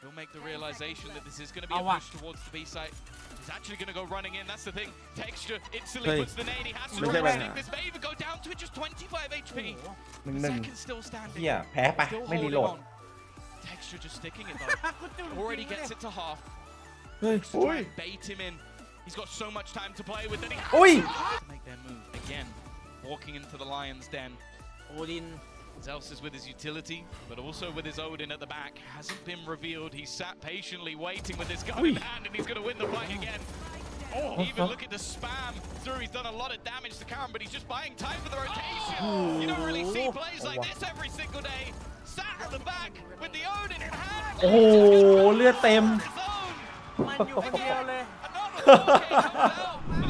he'll make the realization that this is going to be a push towards the B site. He's actually going to go running in. That's the thing. Texture instantly puts the nade. He has to resting. This may even go down to just 25 HP. Second still standing. แพ้ไปไม่รีโหลด Texture just sticking it though. Already gets it to half. เฮ้ย Try and bait him in. He's got so much time to play with that he has to make their move again. Walking into the Lion's Den. Odin. Zeus is with his utility, but also with his Odin at the back. Hasn't been revealed. He's sat patiently waiting with his gun in hand, and he's going to win the fight again. Even look at the spam through. He's done a lot of damage to Karen, but he's just buying time for the rotation. You don't really see plays like this every single day. Sat at the back with the Odin in hand. โอ้เลือดเต็ม มันอยู่คนเดียวเลย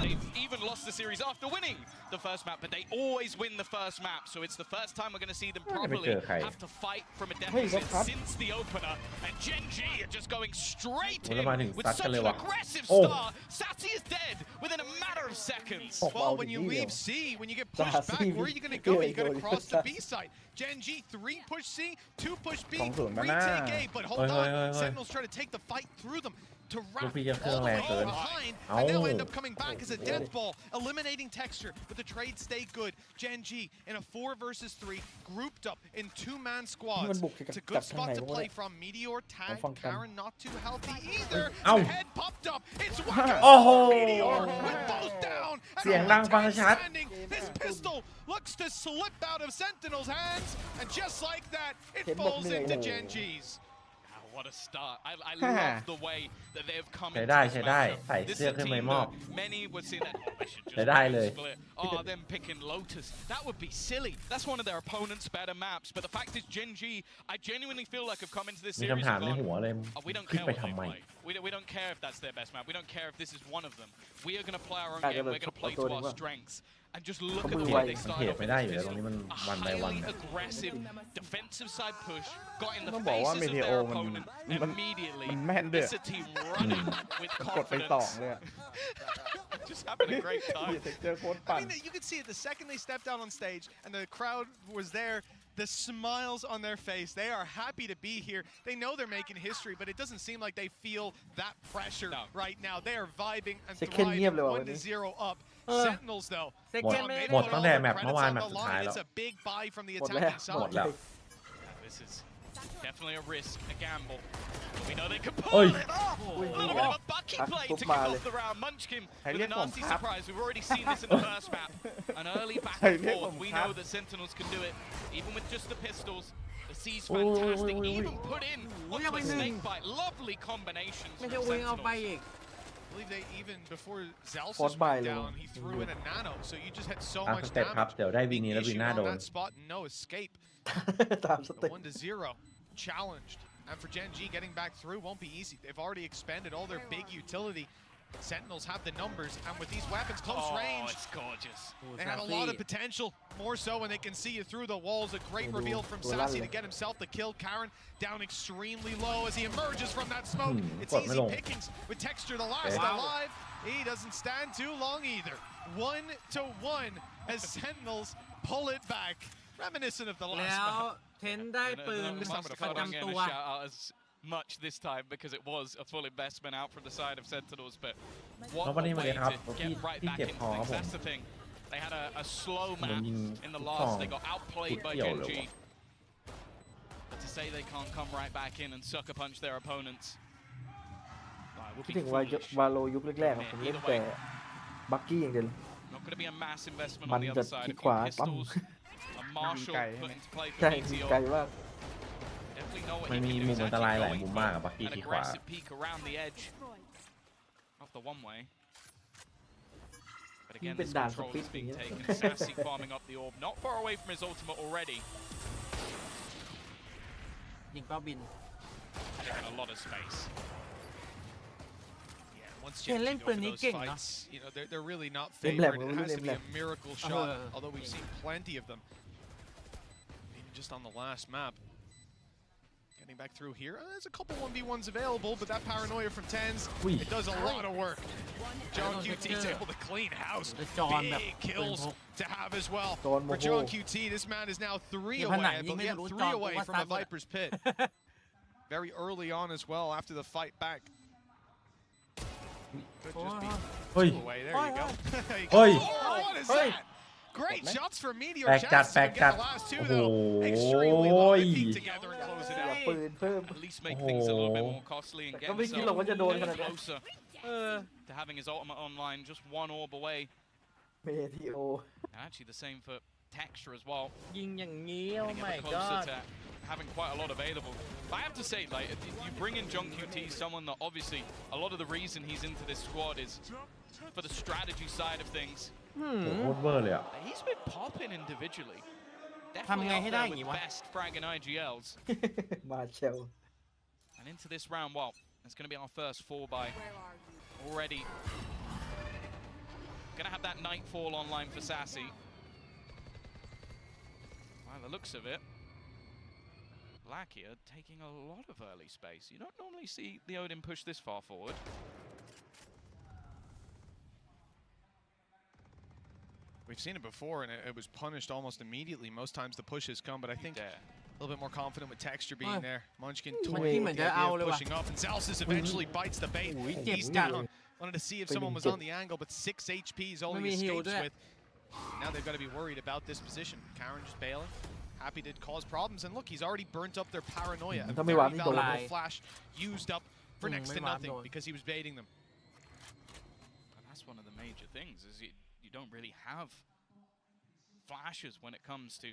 They've even lost the series after winning the first map, but they always win the first map, so it's the first time we're going to see them properly have to fight from a deficit since the opener. And Gen G are just going straight in with such an aggressive start. Sassy is dead within a matter of seconds. Well, when you leave C, when you get pushed back, where are you going to go? You got to cross the B side. Gen G 3 push C, 2 push B, retake A, but hold on. Sentinels try to take the fight through them. To wrap all the way behind, and they'll end up coming back as a death ball, eliminating Texture, but the trade stay good. Gen G in a 4 versus 3, grouped up in 2-man squads. It's a good spot to play from. Meteor tag, Karen not too healthy either. The head popped up. It's Waka. Meteor with both down. เสียงดังฟังชัด His pistol looks to slip out of Sentinel's hands, and just like that, it falls into Gen G's. What a start. I love the way that they've come into ใช้ได้ ใส่เสื้อขึ้นไปมอบ Many would say that they should just ใช้ได้เลย split. Them picking Lotus. That would be silly. That's one of their opponent's better maps. But the fact is Gen G, I genuinely feel like I've come into this มี series คำถาม and ใน gone, หัวเลย we don't ขึ้น care ไป what they ทำไม play. We don't care if that's their best map. We don't care if this is one of them. We are going to play our own game. We're going to play to our strengths. And just look at the way they started off with this highly aggressive defensive side push, got in the faces of their opponent, and immediately it's a team running with confidence. Just having a great time. I mean, you could see it the second they stepped out on stage and the crowd was there. The smiles on their face. They are happy to be here. They know they're making history, but it doesn't seem like they feel that pressure right now. They are vibing and thriving 1-0 up. Sentinels, though, หมดตั้งแต่แมปเมื่อวานแมปสุดท้ายแล้ว It's a big buy from the attacking หมด side. แล้ว This is definitely a risk, a gamble. But we know they can pull it off. A little bit of a Bucky play to kick off the round. Munchkin with a nasty surprise. We've already seen this in the first map. An early back and forth. We know that Sentinels can do it, even with just the pistols. The C's fantastic. Even put in onto the snake bite. Lovely combinations from Sentinels. I believe they even before Zeus went down, he threw in a nano, so you just had so much damage. เดี๋ยวได้วินนี้แล้ววินหน้าโดน That spot, no escape. 1-0 challenged, and for Gen G getting back through won't be easy. They've already expended all their big utility. Sentinels have the numbers, and with these weapons close range, it's gorgeous. They have a lot of potential, more so when they can see you through the walls. A great reveal from Sassy to get himself the kill. Karen down extremely low as he emerges from that smoke. It's easy pickings with Texture, the last alive. He doesn't stand too long either. 1-1 as Sentinels pull it back. Reminiscent of the last map. แล้วเทนได้ปืนประจำตัว much this time because it was a full investment out from the side of Sentinels, but what a วันนี้ way ครับ to get right พี่ back เจ็บ into คอครับ things. ผม That's the thing. They had a slow map ยิง in the ลูกซอง last. They got outplayed by เกี่ยว Gen เลย G. ว่ะ But to say they can't come right back in and sucker punch their opponents. คิดถึงวาโลยุคแรกๆผมเล่นแต่บักกี้อย่างเดียว Not going to be a mass investment มั on น the จะ other side. คลิ A กขวา few ปั๊ม pistols, a Marshall put into play ใช่ for ไกล Meteor. มาก Definitely know what มัน he มี can do. มุม He's อันตราย actually หลาย going มุม for มากอะบักกี้ an ที่ขวา aggressive peek around the edge of the one way. But again, this control is being taken. Sassy farming up the orb, not far away from his ultimate already. ยิงเป้าบิน Taking a lot of space. Once Gen G go for those fights, you know, they're really not favored. It has to be a miracle shot, although we've seen plenty of them. Even just on the last map. Getting back through here, there's a couple 1v1s available, but that paranoia from Tens, it does a lot of work. John QT's able to clean house. Big kills to have as well. For John QT, this man is now 3 away. I believe 3 away from a Viper's pit. very early on as well after the fight back. Could just be เฮ้ย two away. There you go. There you go. เฮ้ย Oh, what is that? Great shots from Meteor. แปลกจัด Chance แปลก to จัด get the last two โอ้โห though. Extremely low. They peek together and close it อย่า out. ปืนเพิ่ม At least make things a little bit more costly and แต่ get ก็ไม่คิดหรอก himself ว่าจะโดนขนาด a นั้น closer เออ to having his ultimate online, just one orb away. เมทีโอ And actually the same for Texture as well. ยิงอย่างนี้ โอ้ Getting my ever closer god to having quite a lot available. But I have to say, like, if you bring in John QT, someone that obviously a lot of the reason he's into this squad is for the strategy side of things. โอ้โหโคตรเวอร์เลยอ่ะ He's been popping individually. ทำ Definitely ไง up ให้ได้ there อย่าง with งี้วะ best frag and IGLs. มาเชล And into this round, well, it's going to be our first 4-buy already. Gonna have that Nightfall online for Sassy. By the looks of it, Black here taking a lot of early space. You don't normally see the Odin push this far forward. We've seen it before, and it was punished almost immediately. Most times the pushes come, but I think There. a little bit more confident with Texture being there. Munchkin Wait. toying with the He's idea of pushing up, and Zalsis eventually bites the bait. He's down. Wanted to see if someone was on the angle, but 6 HP is all he escapes with. Now they've got to be worried about this position. Karen just bailing. Happy to cause problems, and look, he's already burnt up their paranoia. A very valuable flash used up for next to nothing because he was baiting them. And that's one of the major things, is you don't really have flashes when it comes to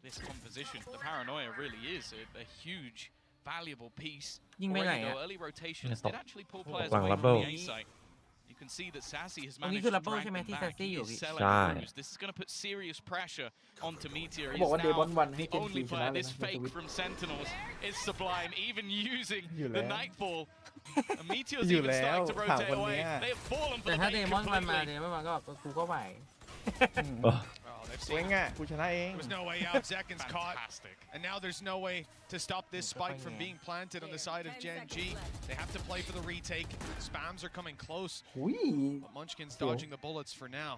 this composition. The paranoia really is a huge, valuable piece. ยิงไปไหน Already อะ though, early rotations did actually pull players หลัง away from Rumble the A site. You can see that Sassy has ตรงนี้ managed คือ to Rumble ใช่ drag ไหม them ที่ back. Sassy He อยู่ is พี่ selling ใช่ through. This is going to put serious pressure onto Meteor. เขา He บอก is ว่าเดมอน now วันให้ the เจน only จีช player. นะเลย This นะ fake from Sentinels is sublime, even usingอยู่ the แล้ว Nightfall. And Meteor's อยู่ even แล้ว starting to ถาม rotate วัน away. เนี้ย They have fallen for แต่ the ถ้าเด bait มอนมันมา completely. เดมอนก็กูก็ไหว Well, they've เว้ง seen อ่ะกูชนะเอง there was no way out. Zekken's caught. Fantastic. And now there's no way to stop this spike from being planted on the side of Gen G. They have to play for the retake. Spams are coming close, หุย but Munchkin's dodging the bullets for now.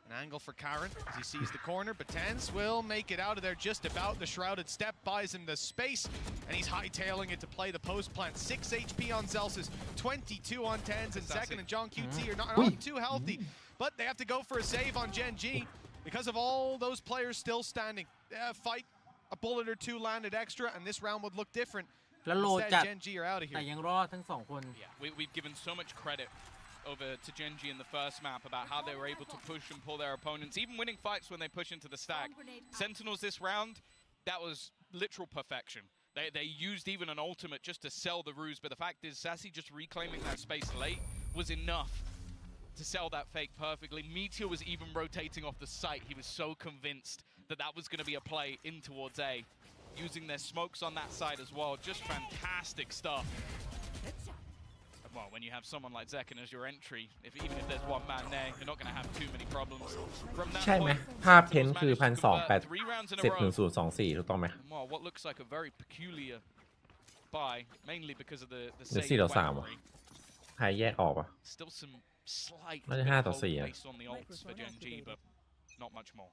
An angle for Karen as he sees the corner, but Tens will make it out of there just about. The Shrouded Step buys him the space, and he's hightailing it to play the post plant. 6 HP on Zelsis, 22 on Tens, and Zekken and John QT are not too healthy, but they have to go for a save on Gen G because of all those players still standing. Fight, a bullet or two landed extra, and this round would look different. แล้วโล Instead, จัด Gen G are out of แต่ here. ยังรอดทั้งสองคน Yeah, we've given so much credit over to Gen G in the first map about how they were able to push and pull their opponents, even winning fights when they push into the stack. Sentinels this round, that was literal perfection. They used even an ultimate just to sell the ruse, but the fact is Sassy just reclaiming that space late was enough to sell that fake perfectly. Meteor was even rotating off the site. He was so convinced that that was going to be a play in towards A, using their smokes on that side as well. Just fantastic stuff. Well, when you have someone like Zekken as your entry, even if there's one man there, you're not going to have too many problems. From that ใช่ไหม point, ภาพเพ้นท์คือ Sentinels managed to convert 1,280 3 rounds in a 10 row. 024ถูกต้องไหม Well, what looks like a very peculiar buy, mainly because of the หรือ save 4-3 อ่ะ weaponry. ใครแยกออกอ่ะ Still some slight น่าจะ bit of 5-4 hope อ่ะ based on the ults for Gen G, but not much more.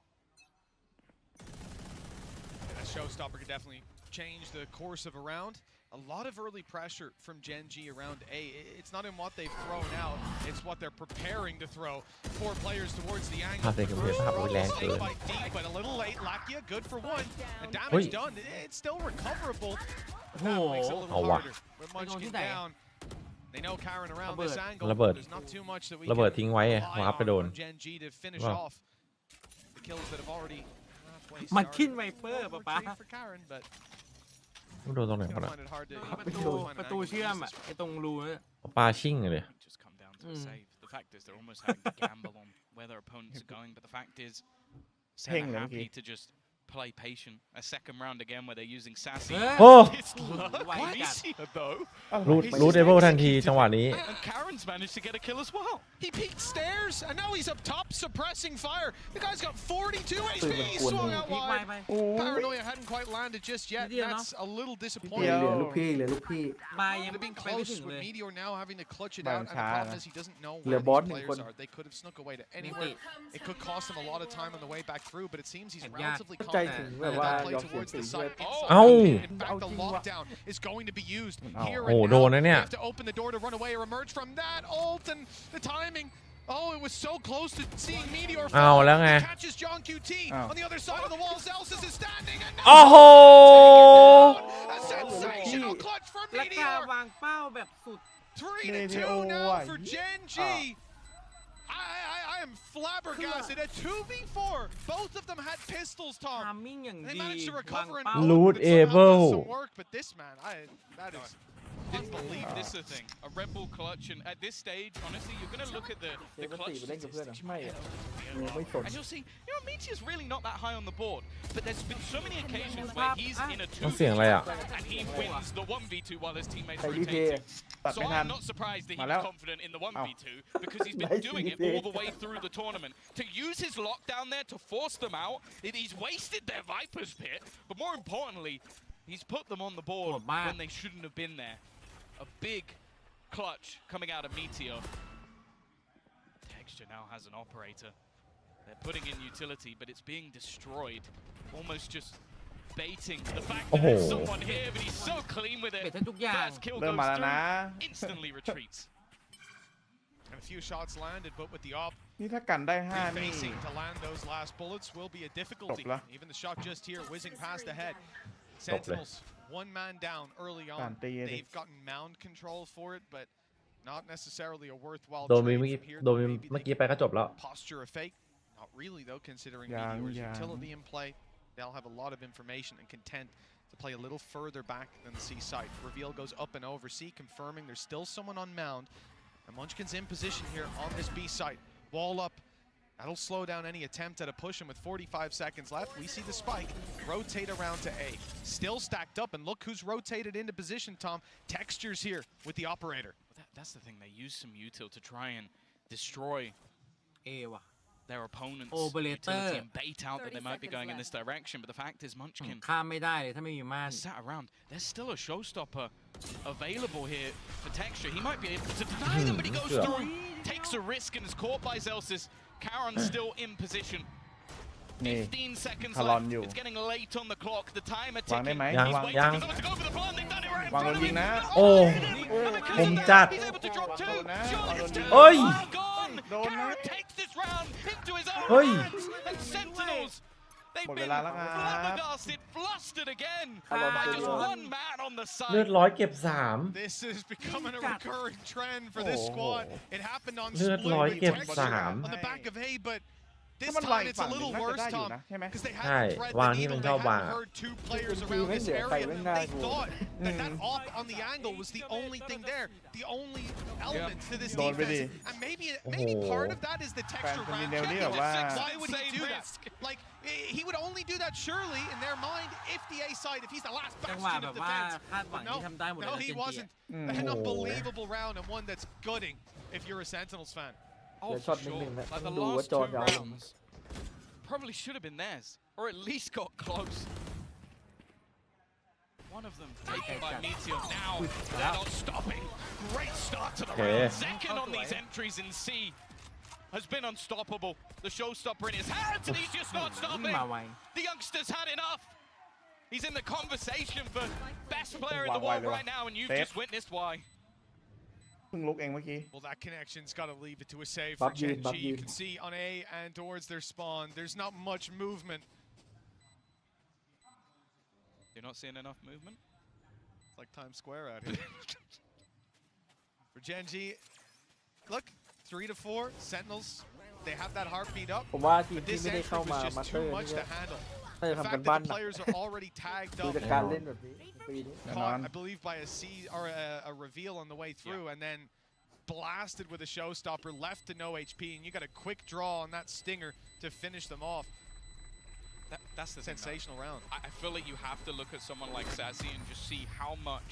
That showstopper could definitely change the course of a round. A lot of early pressure from Gen G around A. It's not in what they've thrown out, it's what they're preparing to throw. 4 players towards the ภา angle. พเต็มภาพแรงเกิน Snake bite deep, but a little late. Lakia good for 1. And damage done. It's still recoverable. But that makes it a little harder. With Munchkin down. They know Karen around this angle. ระเบิด There's not too much that we ระเบิด can ทิ้งไว้ไง rely วาร์ปไปโดน on Gen G to finish Wow. off the kills that have already halfway มันขึ้น started. ไวเปอร์ Over ป๊า three for Karen, but โดนตรงไหน gonna วะ find it hard to ประตูเชื่อมอะไอตรงรูเนี่ย ปลาชิ่งเลย It just come down to a save. The fact is they're almost having to gamble on where their opponents are going, but the fact is Sen are happy to just play patient. A second round again where they're using Sassy. โอ้ It's luck. Glacier though. รูดเดเวลทันทีจังหวะนี้ And Karen's managed to get a kill as well. he peeked stairs, and now he's up top suppressing fire. The guy's got 42 HP. He swung out พลิกไว wide. ไป โอ้ย Paranoia hadn't quite landed just yet. Meteor, no? That's a little เหลื disappointing. อลูกพี่เหลือลูกพี่ บายยัง Could have been ไปไม่ถึ close งเล with ย Meteor now having to clutch it บา out, ง and the ช้า problem นะ is he doesn't know เหลื where อบอส these 1 คน players are. They could have snuck away to anywhere. It could cost him a lot of time on the way back through, but it seems he's Yeah. relatively จั ใจถึงแบบว่ายอมเสียสีเลย Ow. In fact, the lockdown is going to be used here Oh, and no, now. no, They no. have to open the door to run away or emerge from that ult, and the timing. Oh, it was so close to seeing Meteor เอา fall. แล้วไง He catches John QT on the other side of the wall. Zelsis is standing, and โอ้โห a sensational clutch for และกา Meteor. วางเป้าแบบสุด 3-2 now for Gen G. I am flabbergasted at 2v4. Both of them had pistols, ทา Tom. มมิ่งอย่าง They ดี managed to วาง recover and เป้า Loot but somehow able. does some work. But this man, that is Didn't believe this is a thing. A Red Bull clutch, and at this stage, honestly, you're going to look at the เสีย clutch ไปเล่นกับเพื่อน statistics. ไม่ You อะ might ไม่สน And you'll see, Meteor's really not that high on the board. But there's been so many occasions Pop, where he's in a มันเสียงอะไรอ่ะ and he wins the 1v2 while his teammates ใส่ rotate รีเพย์ to. So I'm not surprised that he was confident in the 1v2 because he's been Nice doing it replay. all the way through the tournament. To use his lockdown there to force them out, he's wasted their Viper's pit, but more importantly, he's put them on the board Oh, man. when they shouldn't have been there. A big clutch coming out of Meteor. Texture now has an operator. They're putting in utility, but it's being destroyed. Almost just baiting the fact that there's Oh. someone here, but he's so clean with เป็ it. ดทั้งทุกอย่าง First kill เริ่ม goes มาแล้วนะ through, instantly retreats. and a few shots landed, but with the op นี่ถ้ากันได้5นี่ facing to land those last bullets will be a difficulty. Stop lah. Even the shot just here whizzing past the head. Sentinels, one man down early on. Can't They've gotten mound control for it, but not necessarily a worthwhile โดน trade เมื่อกี้ from here. โดน Maybe เมื่อ they กี้ไปก็จบแล้ว posture a fake. Not really though, considering Yang, Meteor's yang. utility in play. They'll have a lot of information and content to play a little further back than the C site. Reveal goes up and over C, confirming there's still someone on mound. And Munchkin's in position here on this B site. Wall up. That'll slow down any attempt at a push, and with 45 seconds left, we see the spike rotate around to A. Still stacked up, and look who's rotated into position, Tom. Textures here with the operator. That's the thing, they use some util to try and destroy เอว่ะ their opponent's Operator. utility and bait out that they might be going in this direction. But the fact is, Munchkin ข้ามไม่ได้เลยถ้าไม่มีม่าน sat around. There's still a showstopper available here for Texture. He might be able to deny them, but he goes Yeah. through, takes a risk, and is caught by Zelsis. Karon's still in position. นี่ 15 seconds Talon left. you. It's getting late on the clock. The timer วางได้ ticking. ไหม ยัง He's วาง waiting ยัง for someone to go for the plan. They've done it right in วาง front โด of นยิง him. นะ โอ้ Because ผมจัด he's able to drop two. Don't know. Surely it's Don't two. know. Oi. Oh, gone. Don't know. Karon takes this round into his own Oi. hands. And Sentinels, they've หมด been เวลาแล้วครับ flabbergasted, flustered again Talon by to just Talon. one man on the เลือด side. ร้อยเก็บสาม This is becoming a recurring trend for this Oh. squad. It happened on เลือด split ร้อย with เก็บ Texture สาม on the back of A, but ถ้า this มันไล่ time it's ฝั่ a งหนึ่ง little น่าจะ worse, ได้อยู่ Tom. นะใช่ไหม Because they ใช่ hadn't thread วาง the ที่ needle, มัน they ชอบวาง hadn't อะ heard two players Maybe around this even there, area. fight They with thought that Mm. op on the angle was the only thing there, the only element to this โดนไปดิ defense. And maybe โอ้โห part of that is the Texture แฟน round. Sentinel นี่แบบว่า Why would he do that? Risk. Like, he would only do that surely in their mind if the A side, if he's the last จังหวะ bastion แบ of บว่า defense. คาดหวัง No, ที่ทำได้หมดเลย no, นะ he เจนจี wasn't. อืม An โอ้โห unbelievable round and one that's gutting if you're a Sentinels fan. Oh, Yeah, for shot sure. ning-ning, Like the do last what two John Yao- rounds probably should have been theirs, or at least got close. One of them taken by Meteor. Now they're not stopping. Great start to the Okay. round. Second on these entries in C has been unstoppable. The showstopper in his hands, and he's just not วิ่ง stopping. มาไว The youngster's had enough. He's in the conversation for best player in the Why, world why, right now, and you've Safe. just witnessed why. เพิ่งลุกเองเมื่อกี้ Well, that connection's got to leave it to a save Bub for Gen Yun, Bub G. You Yun. can see on A and towards their spawn, there's not much movement. You're not seeing enough movement? It's like Times Square out here. For Gen G, look, 3 to 4, Sentinels, they have that heartbeat up. ผมว่าทีม But ที่ this ไม่ได้ entry เข้า was มา just มาสเตอ too ร์ much นี่ to handle. น่าจะ The ทำกัน fact บ้า that น the หนัก players are already tagged ดู up, จากการเล่นแบบนี้ปีนี้ caught, I believe, by a C or a reveal on the way through, and then blasted with a showstopper, left to no HP, and you got a quick draw on that stinger to finish them off. That's the thing, though. Sensational round. I feel like you have to look at someone like Sassy and just see how much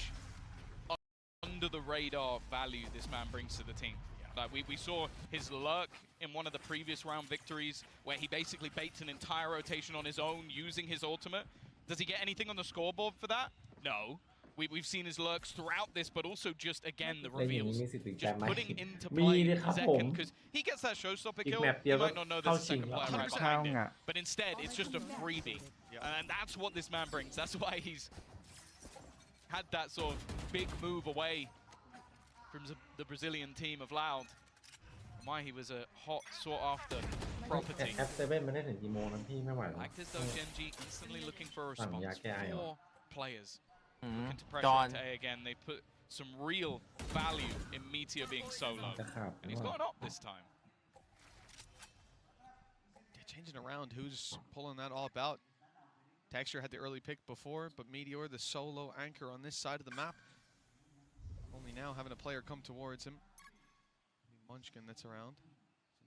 under the radar value this man brings to the team. Like we saw his lurk in one of the previous round victories where he basically baits an entire rotation on his own using his ultimate. Does he get anything on the scoreboard for that? No. we've seen his lurks throughout this, but also just again the เล่นอย่างนี้ reveals, มีสิทธิ์ถึงแช just มป์ไหม putting into มี play เลยครับผม Zekken because he gets that showstopper อีก kill. แมปเดียว You ก็ might not know เข้า there's a ชิง second แล้ว player right ข้าว behind อ่ะ it, but instead it's just a freebie, and that's what this man brings. That's why he's had that sort of big move away from the Brazilian team of Loud. Why he was a hot sought after property. แอปเซเว่นมันได้ถึงกี่โมงนะพี่ไม่ไหวหรอก Like as though Genji instantly looking for a response. 4 players อืม looking to จ pressure อน into A again. They put some real value in Meteor being solo, จะขาด and he's gone up this time. Yeah, changing around who's pulling that all about. Texture had the early pick before, but Meteor, the solo anchor on this side of the map. Only now having a player come towards him. Munchkin that's around.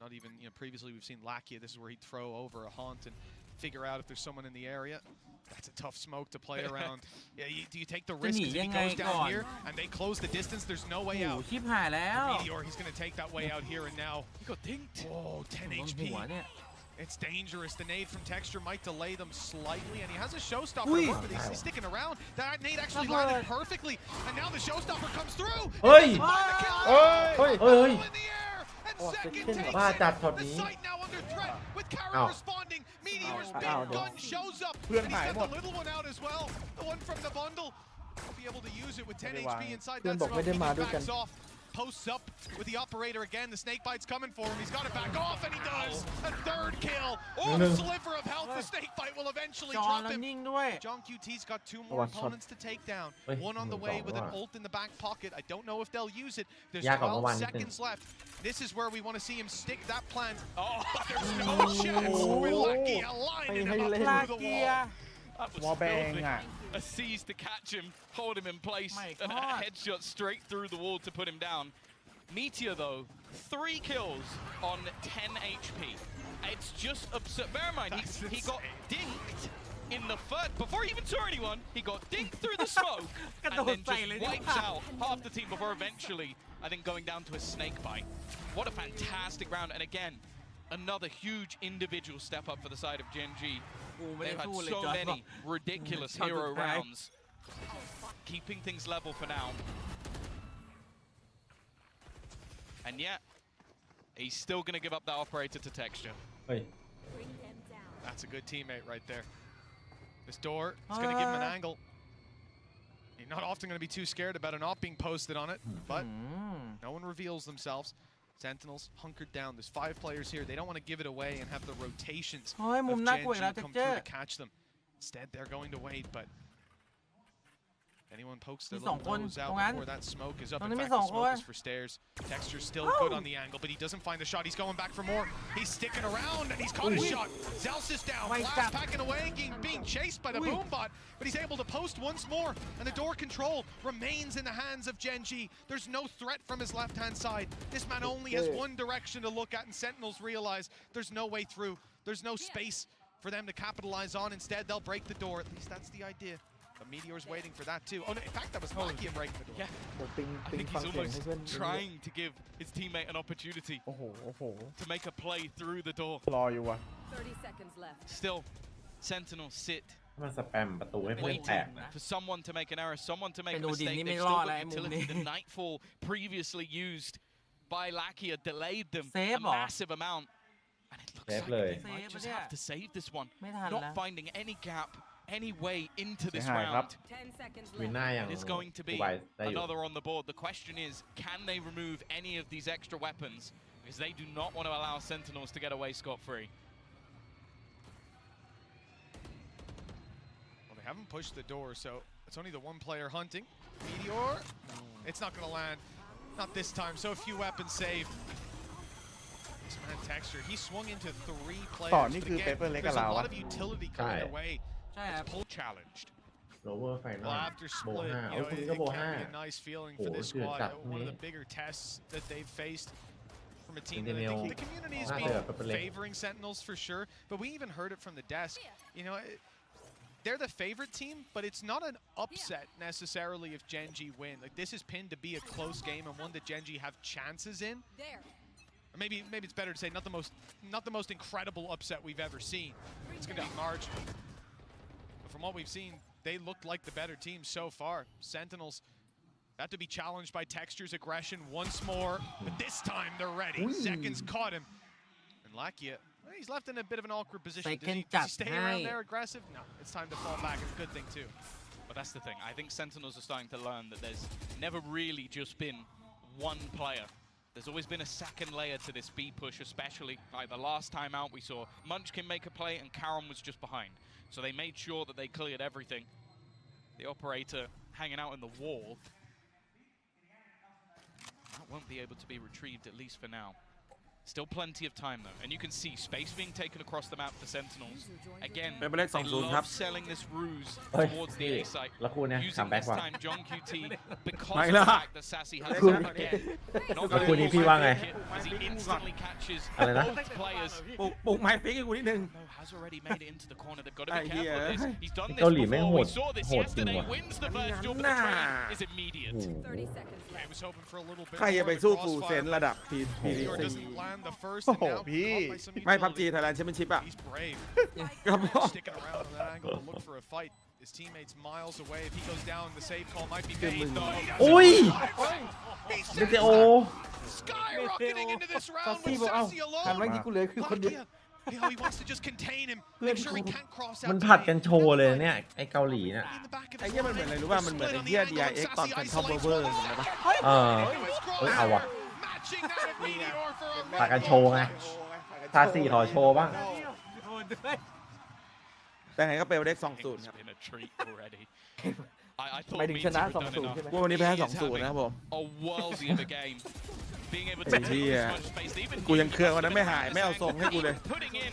Not even, previously we've seen Lakia. This is where he'd throw over a haunt and figure out if there's someone in the area. That's a tough smoke to play around. Yeah, do you take the risk? 'Cause if he goes down here and they close the distance, there's no way โอ้โห out. ชิบหายแล้ว Meteor, he's going to take that way out here and now. He got dinked. Oh, 10 โดน HP. หัวเนี่ย It's dangerous. The nade from Texture might delay them slightly, and he has a showstopper, Ui. but he's sticking around. That nade actually landed perfectly, and now the showstopper comes through. เฮ้ย Find the kill. เฮ้ย เฮ้ย In the air, and Oh, second Sentinels. takes บ้า it. จัดช็อต The นี้ site now under threat with Karen Ow. responding. Meteor's Ow. big Ow. gun shows up, and เพื่อน he's หาย got หมด the little one out as well. The one from the bundle. He'll be able to use it with 10 ไม่ได้ HP วาง inside เพื่อน that บอกไม่ smoke. ได้ He มาด้วยกัน backs off. Posts up with the operator again. The snake bite's coming for him. He's got to back off, and he does. A third kill. Oh, No. a sliver of health. The snake bite will eventually จอน drop แล้ว him. นิ่งด้วย John QT's got 2 Oh, more one shot. opponents to take down. Wait, One on the oh, way with an wow. ult in the back pocket. I don't know if they'll use it. There's ยากกว่าเมื่อ 12 วานนิดนึง seconds left. This is where we want to see him stick that plant. Oh, there's no chance. We're lucky. Aligning him up ลา through the เกีย wall. That was วอลแบง filthy. อ่ะ A seize to catch him, hold him in place, My and a God. headshot straight through the wall to put him down. Meteor, though, 3 kills on 10 HP. It's just absurd. Bear in mind, he got dinked in the first. Before he even saw anyone, he got dinked through the smoke and then just wipes out half the team before eventually, I think, going down to a snake bite. What a fantastic round. And again, another huge individual step up for the side of Genji. กูไม่ได้ They've had สู้เลย so จอน many ridiculous Shot hero to tag. rounds, keeping things level for now. And yet, he's still going to give up that operator to Texture. เฮ้ย That's a good teammate right there. This door is going to give him an angle. You're not often going to be too scared about an op being posted on it, but อืม no one reveals themselves. Sentinels hunkered down. There's 5 players here. They don't want to give it away and have the rotations เฮ้ย of มุมน่ากลัวอีกแล้ว Genji เท็ก come เจอ through ร์ to catch them. Instead, they're going to wait, but anyone pokes their มีสอง little คน nose ต out รงนั้น before that smoke is up. ตรง In นี้มี fact, ส the องคน smoke is for stairs. Texture's still good on the angle, but he doesn't find the shot. He's going back for more. He's sticking around, and he's caught a shot. Zels is down. Wait, Blast stop. packing away, being chased by the Ui. boombot, but he's able to post once more, and the door control remains in the hands of Genji. There's no threat from his left-hand side. This man only has one direction to look at, and Sentinels realize there's no way through. There's no space for them to capitalize on. Instead, they'll break the door. At least that's the idea. But Meteor's waiting for that too. Oh, no, in fact, that was Lakia breaking the door. Yeah, ผมปิง I ปิง think ฟัง he's เสียงให้ almost เพื่อน trying to give his teammate an opportunity โอ้โห โอ้โห to make a play through the door. รออยู่ว่ะ 30 seconds left. Still, Sentinels sit มันสแปมประตูให้เพื่อนแตก waiting for someone to make an error, someone to make a เป็นโอดิน mistake. นี่ไม่ They've รอ still ดแล้ว got ไอ้มุม utility. นี้ The Nightfall previously used by Lakia delayed them a Save เหรอ massive amount. And it looks Save like เลย they might Save just เนี่ย have to save this one. ไม่ทัน Not แล้ว finding any gap, any way into this เสียหายครับ round. 10 seconds วิน left. หน้าอย่าง It is going to กู be ไบได้อยู่ another on the board. The question is, can they remove any of these extra weapons? Because they do not want to allow Sentinels to get away scot-free. Well, they haven't pushed the door, so it's only the one player hunting. Meteor. It's not going to land. Not this time. So a few weapons saved. This man Texture, he swung into 3 players. ต่อนี่ But คือ again, เปเปอร์เล็กกับ there's เรา a อะ lot of utility coming their way. ใช่ครับ Pull challenged. โรเวอร์ไฟนอ Well, ล after โบ split, ห้า you โอ้ know, คุณ it ก็โบ can ห้า be a nice feeling for Oh, this dude, squad. that One of me. the bigger tests that they've faced from a team that I Sentinel. think the community has Ah, been yeah, Pepper Lake. favoring Sentinels for sure. But we even heard it from the desk. You know, they're the favorite team, but it's not an upset necessarily if Genji win. Like, this is pinned to be a close game and one that Genji have chances in. There. Or maybe it's better to say not the most incredible upset we've ever seen. It's going to be marginal. But from what we've seen, they looked like the better team so far. Sentinels have to be challenged by Texture's aggression once more, but this time they're ready. Seconds caught him. And Lakia, he's left in a bit of an awkward position. Does he stay around there aggressive? No, it's time to fall back. It's a good thing too. But that's the thing. I think Sentinels are starting to learn that there's never really just been one player. There's always been a second layer to this B push, especially like the last time out we saw Munchkin make a play and Karam was just behind. So they made sure that they cleared everything. The operator hanging out in the wall. That won't be able to be retrieved, at least for now. Still plenty of time though, and you can see space being taken across the map for Sentinels. Again, they love selling this ruse towards the A site. Using this time John QT because of the fact that Sassy has it again. Not going to as he instantly catches both players. ปลุกไม้ฟิกให้กูนิดนึง No, has already made it into the corner. They've got to be careful of this. He's done this before. We saw this yesterday. Wins the first duel, but the trade is immediate. 30 seconds. I was hoping for a little bit ใครจะไปสู้ฟูเซนระดับพี Sure doesn't land the first โอ้ and โห now พี่ caught by some ไม่พับจี utility. ไทยแลนด์แชมเปี้ยนชิพอ่ะ He's brave. ครับผม Sticking around on that angle to look for a fight. His teammates miles away. If he goes down, the save call might be made. Though. อุ้ย He's เดเจโอ skyrocketing into this ซา round ซี่ with บอกเอ้า Sassy หันมา alone. ที่กูเหลือคือคนเดียว He wants to just contain him. Make sure he can't cross out. มันผัดกันโชว์เลยเนี่ยไอเกาหลีเนี่ย ไอ้เหี้ยมันเหมือนอะไรรู้ป่ะมันเหมือนไอ้เหี้ย DIX ตอนแฟนทอมเวอร์เห็นไหม เอาว่ะ Matching that of Meteor for a ผัดกันโชว์ไงซาซี่ขอโชว์บ้าง แต่ไงก็เปลเด็ก 2-0 ครับ Been a treat already. I หมาย thought ถึง Meteor ชนะ had done 2-0 enough. ใช่ไหมว่าวันนี้แพ้ He is 2-0 นะครับผม a worldly of a game. Being able to take this much space, even กูยังเครื่องวันนั้นไม่หายไม่เอาทรงให้กูเลย putting in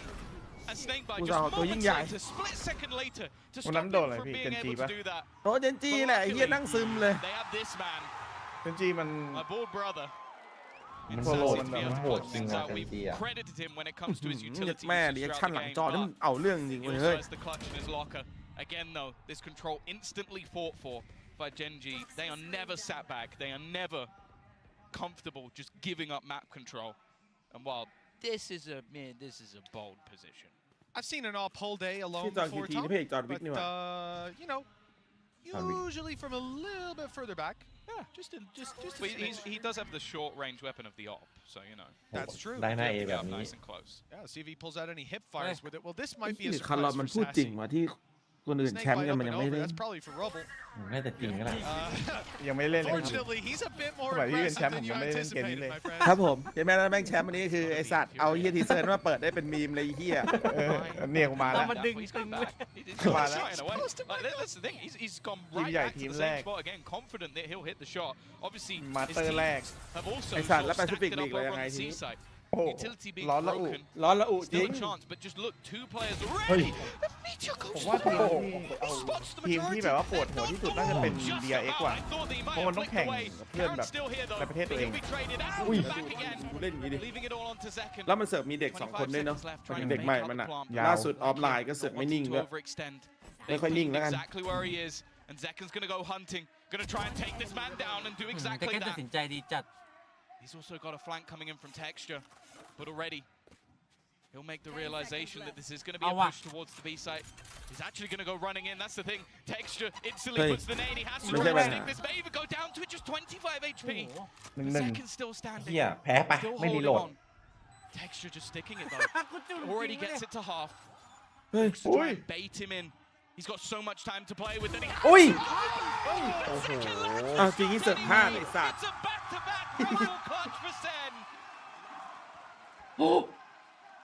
a snake bite กู just จะเอาตัวยิ่งใหญ่ moments later, split second later to วัน stop นั้น him โดนอะไร from พี่ being เจนจี able ปะ to do that. โอ้เจนจีแหละไอ้เหี้ยนั่งซึมเลย They have this man, เจนจีมัน my bold brother. มัน โซโล่ โหด มันแบบ มันโหดจริง Things อะ out. เจน We've จีอะ credited him when it comes to his เหี้ย utility แม่ usage รีแอค throughout ชั่น the หลัง game, จอนี่ but มันเอาเรื่องจริง he เว้ย also เฮ้ย has the clutch in his locker. Again, though, this control instantly fought for by Genji. They are never sat back. They are never comfortable just giving up map control. And while this is a bold position. I've seen an op whole day alone ที่จอห์น before, ที Tom, นี่พี่เอกจอห์นวิก but นี่หว่า you know, usually from a little bit further back. Yeah, just But he does have the short range weapon of the op, so you know. That's true. ได้หน้าเอ Get แบบ up นี้ nice and close. Yeah, see if he pulls out any hip fires with it. Well, this might be a นี่คาร์ลอ surprise นมัน for พูดจริง Sassy. ว่ะที่คนอื่น Snake แชมป์ bite กัน up มัน and ยังไม่ over. ได้ That's probably for Rubble. น่าจะจริงก็แหละ ยังไม่ได้เล่นเลยครับ Fortunately, he's a bit more สมัยที่เป็น aggressive แชมป์ผม than ยั you งไม่ได้เล่นเกมนี้ anticipated, เลย my friend. ครับผมเห็นไหมแล้วแม่งแชมป์วันนี้คือไอสัตว์เอาเฮียทีเซอร์มาเปิดได้เป็นมีมเลยไอ้เฮีย เนี่ยกูมาแล้ว มันดึง He's gone back. He's Come on, shying away. Like, that's the thing. He's gone Team rightใหญ่ back to ทีม the แร same ก spot again, confident that he'll hit the shot. Obviously, มา his เตอร์แรก team have also ไอสัตว์ sort แล้ว of แปซิฟิ stacked ก it ลี up กเลย over ยังไง on the ที C นี้ side. โอ้โห Utility being ร้อนละอุ broken. ร้อนละอุจริ Still ง a chance, but just look, 2 players เฮ้ย already. Meteor ผม goes ว่าทีม through. ที่ Spots the ทีมที่ majority. แบบว่าปวดหัวที่สุดน่าจะเป็น Just DRX about. ว่ะ I thought that he might เพราะมัน have ต้อง flicked แข่ง away. กับเพื่อนแบบ Karen's still here though. ในประเทศตัวเอง He'll be traded out. อุ้ย Back again. กูเล่นอย่างนี้ดิ Leaving it all onto Zekken. แล้วมันเสิร์ฟมีเด็ก 2 คนด้วยเนาะเด็กใหม่มันอ่ะ ยาว ล่าสุดออฟไลน์ก็เสิร์ฟไม่นิ่งด้วย ไม่ค่อยนิ่งแล้วกัน Exactly where he is, and Zekken's gonna go hunting, gonna try and take this man down and do แต่ exactly แกตัด that. สินใจดีจัด He's also got a flank coming in from Texture, but already he'll make the realization that this is gonna be a push towards the B site. He's actually gonna go running in. That's the thing. Texture instantly puts the nade. He has to try and stick this. May even go down to it, just 25 HP. 1-1 Zekken's still standing. เฮียแพ้ไป Still ไม่รี holding โหลด on. Texture just sticking it though. Already gets it to half. เฮ้ย To try and bait him in. He's got so much time to play with that he has. อุ้ย เอาจริงที่เสิร์ฟพลาดไอสัตว์ It's a back-to-back triple clutch for Sen.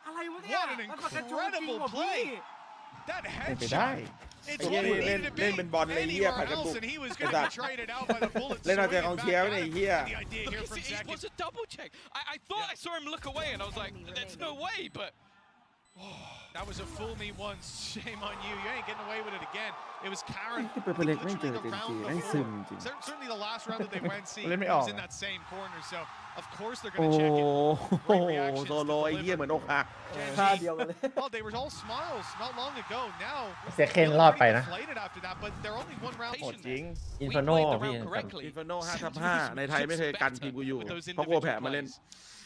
อะไรวะเนี่ย What an มันปากกาโจจริง incredible ว่ะพี่ play. That เป็นไปได้ headshot. It's ไอ้เหี้ย what นี่ it เล่น needed to เล่น be. เป็นบอลเลยเหี้ย Anywhere ผัดกระปุ else ก and he was ไอ้ gonna สั be ตว์ traded out by the bullets. เล่นเอาใจ swinging กอง back เชียร์ไว้ at ใน him. เหี้ย The idea here from It Zekken. was a double check. I thought I saw him look away and I was like, there's no way, but That was a fool me once. Shame on you. You ain't getting away with it again. It was Karen. ที่เป็นเล็กไม่เจอเจนจีแม่งซึมจริง Certainly the last round that they went see, เล่น he ไม่ออก was in that same corner. So of course they're โอ้ gonna check it. โหโซโลไอ้เหี้ยเหมือนอกหัก ท่าเดียวกันเลย Oh, they were all smiles not long ago. Now เสียเคนรอดไปนะ deflated after that, but they're only one round. โหดจริง อินฟาโน we played the พี่ round correctly. อินฟาโน5/5ในไทยไม่เคยกันทีมกูอยู่เพราะกูแผลมาเล่น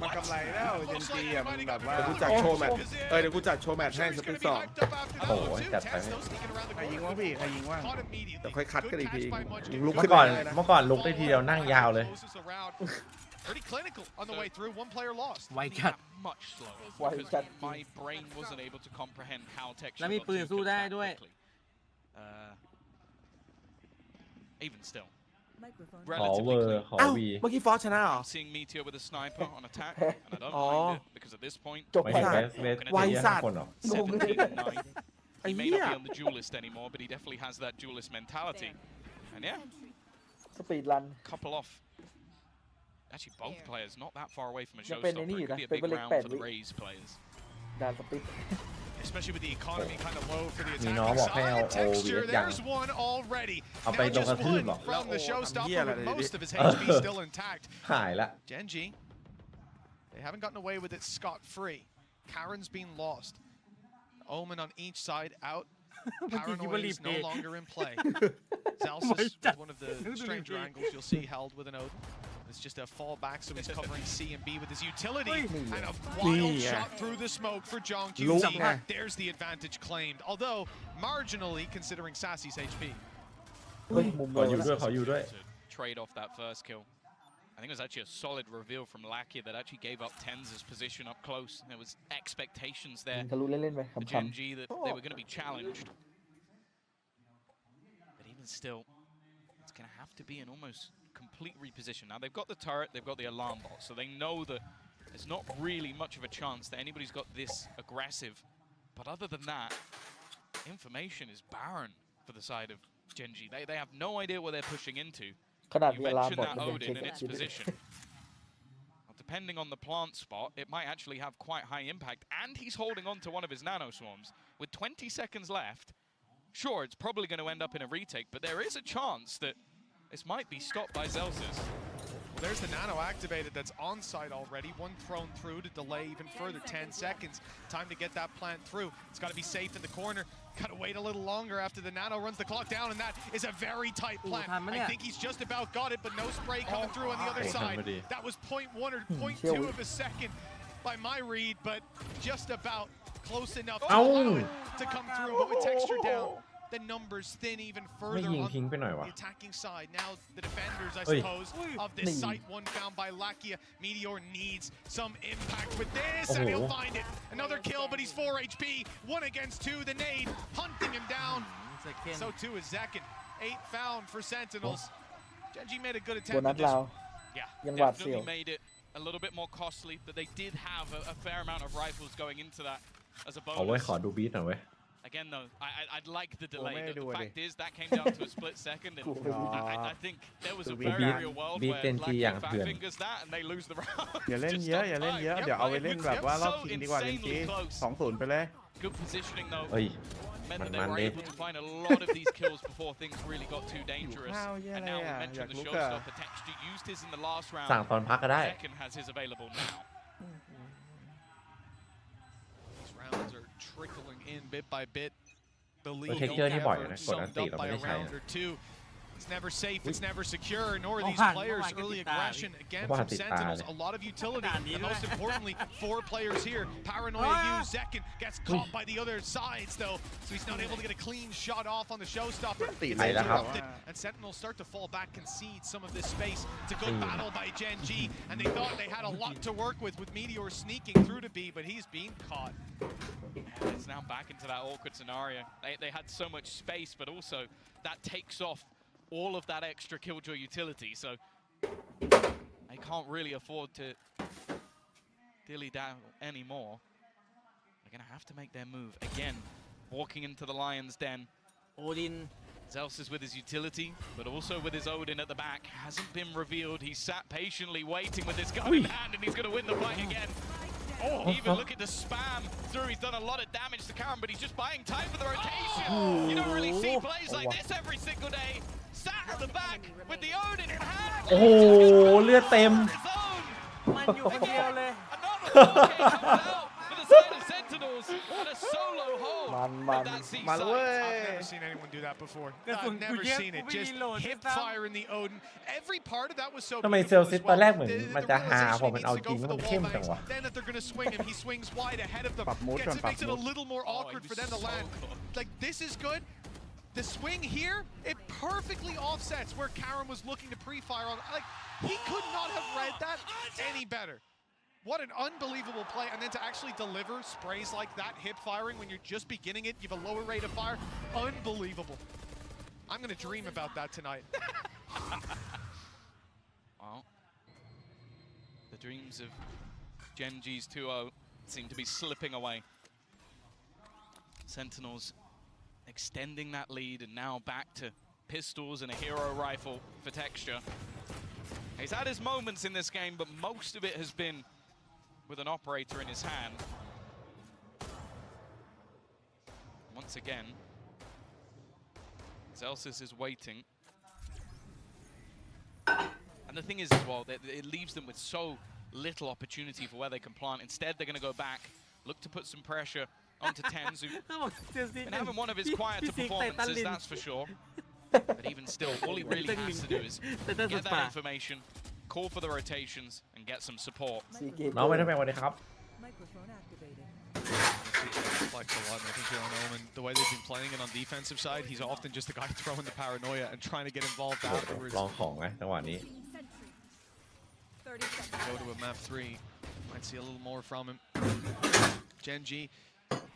มันกำไรแล้วเจนจีอ่ะมันแบบว่า เดี๋ยวกูจัดโชว์แมตช์เดี๋ยวกูจัดโชว์แมตช์ให้สเปซสอง โอ้โหจัดไป ใครยิงว่างพี่ใครยิงว่าง เดี๋ยวค่อยคัดกันอีกทีลุก เมื่ ขึ้ อน ก่อน มาได้นะ เมื่อก่อนลุกได้ทีเดียวนั่งยาวเลย pretty clinical on the way through. One player lost. ไวจัด Much slower ไว because จัด my brain wasn't able to comprehend how texture แล้วมี got ปืน two สู้ kills ได้ that ด้วย quickly. Even still, ขอเวอ relatively ร์ clean. ขอ อ้าว วี เมื่อกี้ฟอสชนะเหรอ I'm seeing Meteor with a sniper on attack, and I don't Oh. mind it because at this point, จบ ไม่ ไป เห็น สั เว ตว์ ส ไว เยอะ สั ห้า ตว์ คนหรอก 17 and 9. ไอ้ He may เหี้ย not be on the duelist anymore, but he definitely has that duelist mentality. And yeah, สปีดรัน couple off. Actually, both players not that far away from a ยังเป็นไอ้ showstopper. นี่อยู่ It could นะ be a เป็น big เล็ก round 8 for วิ the Rays players. ด่านสปีด Especially with the economy kind of low for the มีน้อง attacking บอกให้เอา side. โอวี Texture, ยัง there's one already. เอาไป Now ลงก just ระทืบ one หรอ from the ทำเหี้ย showstopper อะไร with ดิ most of his HP still intact. หายละ Genji, they haven't gotten away with it scot-free. Karen's been lost. Omen on each side out. เมื่อกี้คิดว่า Paranoia รี is เพ no ย์ longer in play. Zelsis with one of the stranger angles you'll see held with an Odin. It's just a fallback, so he's covering C and B with his utility. And a wild shot through the smoke for Jong รู้ QT. ไง There's the advantage claimed, although marginally considering Sassy's HP. เฮ้ยมุม ขอ เล อยู่ ย ด้วยขออยู่ด้วย To trade off that first kill. I think it was actually a solid reveal from Lakia that actually gave up Tenz's position up close. There was expectations ยิ there งทะลุเล่นๆไป for ขำ Gen G that they were going to be challenged. But even still, it's going to have to be an almost complete reposition. Now they've got the turret, they've got the alarm bot, so they know that there's not really much of a chance that anybody's got this aggressive. But other than that, information is barren for the side of Gen G. They have no idea what they're pushing into. ขนาด You มีอาราม mentioned บอด that มันยัง Odin เช็ค and its คิดเลย position. Well, depending on the plant spot, it might actually have quite high impact. And he's holding on to one of his nano swarms. With 20 seconds left, sure, it's probably going to end up in a retake, but there is a chance that this might be stopped by Zelsis. There's the nano activated that's on site already. One thrown through to delay even further 10 seconds. Time to get that plant through. It's got to be safe in the corner. Got to wait a little longer after the nano runs the clock down, and that is a very tight plant. I think he's just about got it, but no spray coming through on the other side. That was 0.1 or 0.2 of a second by my read, but just about close enough to allow it to come through. But with texture down, the numbers thin even ไม่ further ยิง on ทิ้งไปหน่อยวะ the attacking side. Now the defenders, I Oi. suppose, of this site. One found by Lakia. Meteor needs some impact with this, and he'll find it. Another kill, but he's 4 HP. 1 against 2. The nade hunting him down. So too is Zekin. 8 found for Sentinels. Genji made a good โบ attempt นั at ส this ลาว Yeah, Yang buat definitely seal. made it a little bit more costly, but they did have a fair amount of rifles going into that as a เอาไว้ bonus. ขอดูบีทหน่อยเว้ย Again, though, I'd like the delay. may The do it. fact is that came down to a split second, and I think there was a Beat- very real world beat where Genji Lakia อย่าง fat เถื่อน fingers that and they lose the round. อย่าเล่น Just เยอะ on อย่าเล่น time. เยอะ Yep, เดี๋ยวเอาไป right. เล่นแบบว่ารอบ So ชิงดีกว่าเจนจี insanely close. 2-0 ไปเลย Good positioning though. เอ้ย Meant มัน that they มัน were ดิ able to find a lot of these kills before things really got too dangerous. Wow, yeah, And now we yeah, mentioned the yeah, showstopper. Texture used his in the last สั่ง round. ตอนพักก็ได้ Second has his available now. These rounds are trickling in bit by bit. The lead Texture นี่บ่อย never นะกดอัน summed ติ up เรา by ไม่ a ได้ใช้ round นะ or two. It's never safe, it's never secure, nor Oh, these man, players' oh, my early God. aggression again Wah, from titit Sentinels. tali. A lot of utility, Tali andด้วย most importantly, 4 players here. Paranoia used second, gets caught by the other sides though, so he's not able to get a clean shot off on the showstopper. ติด It's ไปแล้วครับ interrupted, and Sentinels start to fall back, concede some of this space. It's a good battle by Gen G, and they thought they had a lot to work with Meteor sneaking through to B, but he's being caught. It's now back into that awkward scenario. They had so much space, but also that takes off all of that extra killjoy utility, so they can't really afford to dilly-dally anymore. They're going to have to make their move again. Walking into the Lion's Den. โอดิน Zels is with his utility, but also with his Odin at the back. Hasn't been revealed. He's sat patiently waiting with his gun in hand, and he's going to win the fight again. Oh, even looking to spam through. He's done a lot of damage to Karen, but he's just buying time for the rotation. You don't really see plays like this every single day. Sat at the back with the Odin in hand. โอ้โหเลือดเต็ม His own. มันอยู่คนเดียวเลย Another 4K comes out for the side of Sentinels and a solo hold Man. of that C มาแล้วเว้ side. ย I've never seen anyone do that before. That's I've never what- seen it. we Just reload hip this time. fire in the Odin. Every part of that was so ทำไม beautiful เซลซิส as ตอน well. แรกเหมือน The มันจะฮา realization พอมัน he เอา needs จริง to แล้ว go มัน for the เข้ม wall จัง bangs. วะ Then that they're going to swing him, he swings wide ahead of them. ปรับมูดก่อน It ปรับ makes it มู a ด little more Oh, awkward he for was them to so land. close. Like, this is good, The swing here, it perfectly offsets where Karen was looking to pre-fire on. Like, he could not have read that any better. What an unbelievable play, and then to actually deliver sprays like that, hip firing when you're just beginning it, you have a lower rate of fire, unbelievable. I'm gonna dream about that tonight. Well, the dreams of Gen G's 2-0 seem to be slipping away. Sentinels extending that lead, and now back to pistols and a hero rifle for texture. He's had his moments in this game, but most of it has been with an operator in his hand. Once again, Zelsis is waiting. And the thing is as well, that it leaves them with so little opportunity for where they can plant. Instead, they're going to go back, look to put some pressure onto Tens, who's been having one of his quieter performances, that's for sure. But even still, all he really has to do is get that information, call for the rotations, and get some support. น้องไม่ได้แปลว่าดีครับ Like a lot, I think here on Omen, the way they've been playing it on defensive side, he's often just the guy throwing the paranoia and trying to get involved afterwards. ลองของไงจังหวะนี้ Go to a map 3, might see a little more from him. Gen G,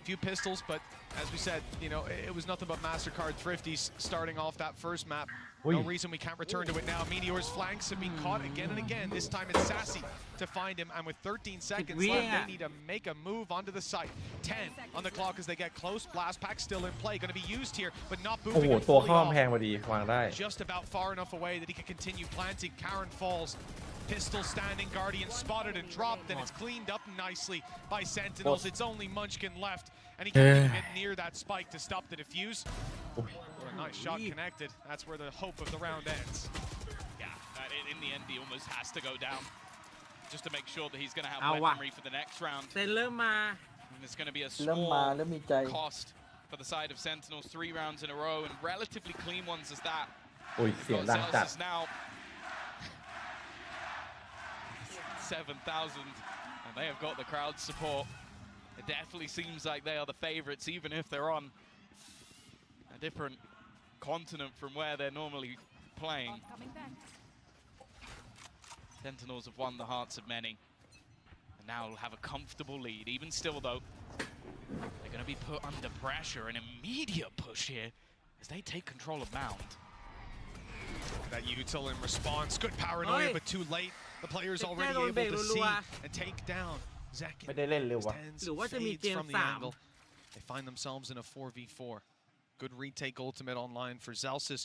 few pistols, but as we said, you know, it was nothing but MasterCard thrifties starting off that first map. No reason we can't return to it now. Meteor's flanks have been caught again and again. This time it's Sassy to find him, and with 13 seconds left, they need to make a move onto the site. 10 on the clock as they get close. Blast pack still in play, going to be used here, but not โอ้โห moving. ตัวเข้ากำแพงพอดีวางได้ Just about far enough away that he can continue planting. Karen falls. Pistol standing, Guardian spotted and dropped, and it's cleaned up nicely by Sentinels. It's only Munchkin left, and he can't even get near that spike to stop the defuse. What a nice shot connected. That's where the hope of the round ends. Yeah, in the end, he almost has to go down just to make sure that he's going to have เอาว่ะ weaponry for the next round. เซนเริ่มมา And it's going to be a เริ่มมา small เริ่มมีใจ cost for the side of Sentinels. 3 rounds in a row, and relatively clean ones as that. อุ้ยเสียงดังจัด Zelsis now 7,000, and they have got the crowd support. It definitely seems like they are the favorites, even if they're on a different continent from where they're normally playing. Sentinels have won the hearts of many, and now will have a comfortable lead. Even still, though, they're going to be put under pressure. An immediate push here as they take control of Mound. That util in response. Good paranoia, but too late. The player's already able to see and take down Zek. ไม่ได้เล่นเร็ววะ หรือว่าจะมีเกม from the 3 angle. They find themselves in a 4v4. Good retake ultimate online for Zelsis.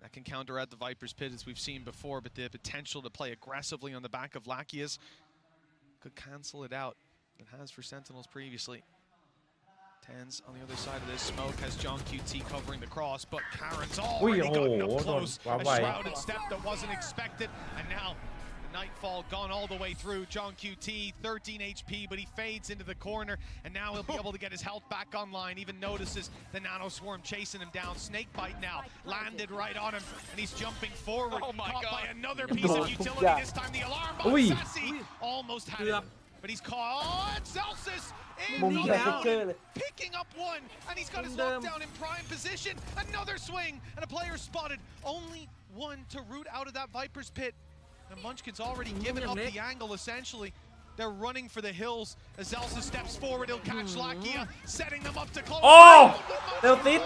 That can counteract the Viper's Pit as we've seen before, but the potential to play aggressively on the back of Lakias could cancel it out. It has for Sentinels previously. Tens on the other side of this. Smoke has John QT covering the cross, but Karen's already gotten up close. A shrouded step that wasn't expected, and now Nightfall gone all the way through. John QT, 13 HP, but he fades into the corner, and now he'll be able to get his health back online. Even notices the Nano Swarm chasing him down. Snakebite now landed right on him, and he's jumping forward. Oh my caught God. by another piece of utility. This time the alarm bomb. Sassy almost had him, but he's caught. Oh, it's Zelsis มุม in แค่ the ฟิกเกอร์ down, เลย picking up one, and he's got his lockdown in prime position. Another swing, and a player spotted. Only one to root out of that Viper's Pit. And Munchkin's already given up the angle, essentially. They're running for the hills. As Zelsis steps forward, he'll catch Lakia, setting them up to close. โอ้เร็วติด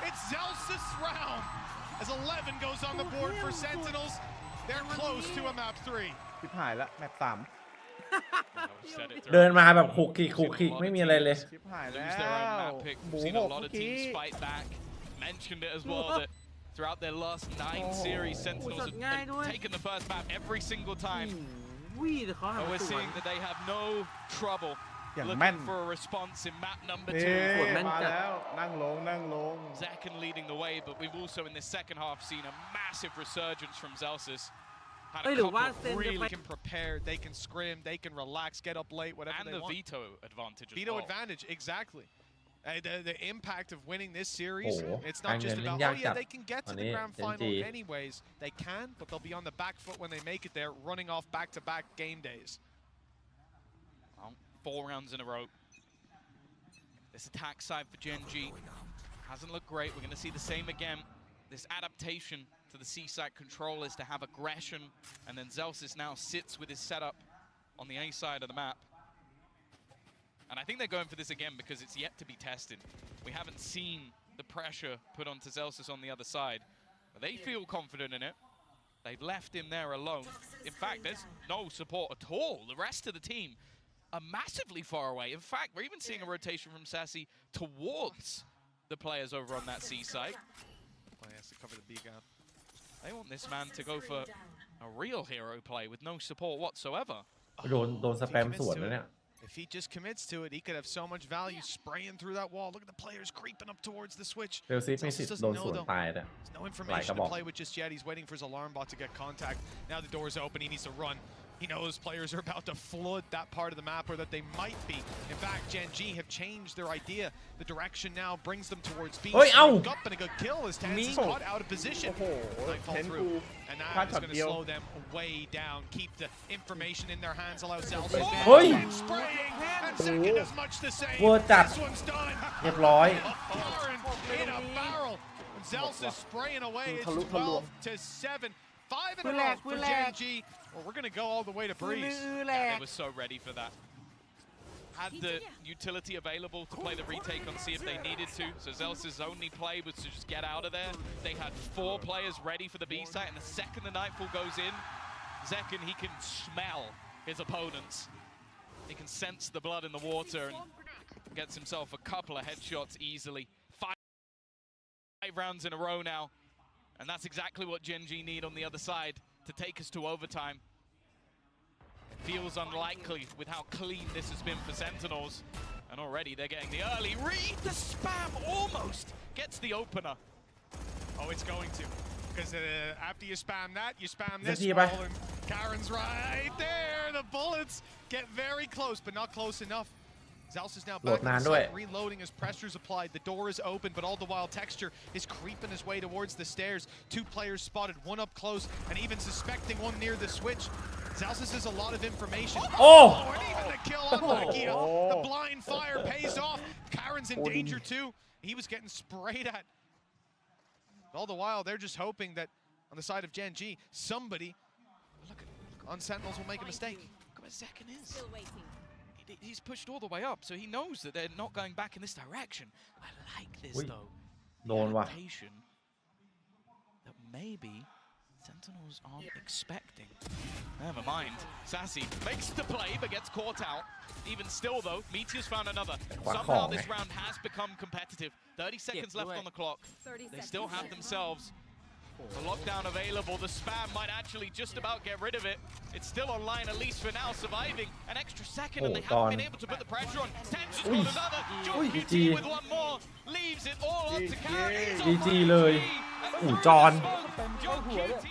It's Zelsis round. As 11 goes on the board for Sentinels. They're close to a map 3. ชิบหายละแมป 3 เดินมาแบบคุกคิกไม่มีอะไรเลย ชิบหายแล้ Lose their own ว map pick. หมู We've seen ห a ก lot เมื่ of อกี้ teams fight back. Mentioned it as well that throughout their last 9 series, Sentinels have taken the first map every single time. วิ่งเขาหา But we're สวน seeing that they have no trouble อย่างแม่น looking for a response in map number นี่ 2. มาแล้วนั่งลง Zakin leading the way, but we've also in the second half seen a massive resurgence from Zelsis. Had เอ้ย a หรือว่า couple เซนจะไป Really can prepare, they can scrim, they can relax, get up late, whatever and they the want. veto advantage as Veto well. advantage, exactly. The impact of winning this series, Oh, it's not just and about, then oh yeah, they can get to the Ani, grand final Gen G. anyways. They can, but they'll be on the back foot when they make it there, running off back-to-back game days. Well, 4 rounds in a row. This attack side for Gen G hasn't looked great. We're going to see the same again. This adaptation to the C-side control is to have aggression, and then Zelsis now sits with his setup on the A side of the map. And I think they're going for this again because it's yet to be tested. We haven't seen the pressure put onto Zelsis on the other side. But they feel confident in it. They've left him there alone. In fact, there's no support at all. The rest of the team are massively far away. In fact, we're even seeing a rotation from Sassy towards the players over on that C side. He has to cover the B gap. They want this man to go for a real hero play with no support whatsoever. โดนสแปมสวนแล้วเนี่ย If he just commits to it, he could have so much value spraying through that wall. Look at the players creeping up towards the switch. เซลซีมีสิทธิ์โดนสวนตายแต่ There's no information to play with just yet. He's waiting for his alarm bot to get contact. Now the door is open. He needs to run. He knows players are about to flood that part of the map, or that they might be. In fact, Gen G have changed their idea. The direction now brings them towards B. Up and a good kill as Tans is caught out of position. They fall through, and that is going to slow them way down. Keep the information in their hands. Allow Zelsis spraying, and second is much the same. This one's done. เรียบร้อย In a barrel. Zelsis spraying away. It's 12-7. 5-0 for Gen G. Well, we're going to go all the way to Breeze. Yeah, they were so ready for that. Had the utility available to play the retake on C if they needed to. So Zelsis' only play was to just get out of there. They had 4 players ready for the B site, and the second the Nightfall goes in, Zekken, he can smell his opponents. He can sense the blood in the water and gets himself a couple of headshots easily. 5 rounds in a row now. And that's exactly what Gen G need on the other side to take us to overtime. It feels unlikely with how clean this has been for Sentinels. And already they're getting the early read. The spam almost gets the opener. Oh, it's going to. Because after you spam that, you spam this Zaki, wall. And Karen's right there. The bullets get very close, but not close enough. Zelsis is now back on the side, reloading as pressure's applied. The door is open, but all the while Texture is creeping his way towards the stairs. 2 players spotted, one up close, and even suspecting one near the switch. Zelsis has a lot of information. Oh, and even the kill on Lakia. The blind fire pays off. Karen's in danger too. He was getting sprayed at. All the while, they're just hoping that on the side of Gen G, somebody, look on Sentinels will make a mistake. Look at where Zekken is. He's pushed all the way up, so he knows that they're not going back in this direction. I like this though. The adaptation that maybe Sentinels aren't expecting. Never mind. Sassy makes the play but gets caught out. Even still though, Meteor's found another. Somehow this round has become competitive. 30 seconds left on the clock. They still have themselves the lockdown available. The spam might actually just about get rid of it. It's still online, at least for now, surviving an extra second, and they haven't been able to put the pressure on. Tension's got another. Joe QT with one more. Leaves it all up to Karen. GG เลย จอน Joe QT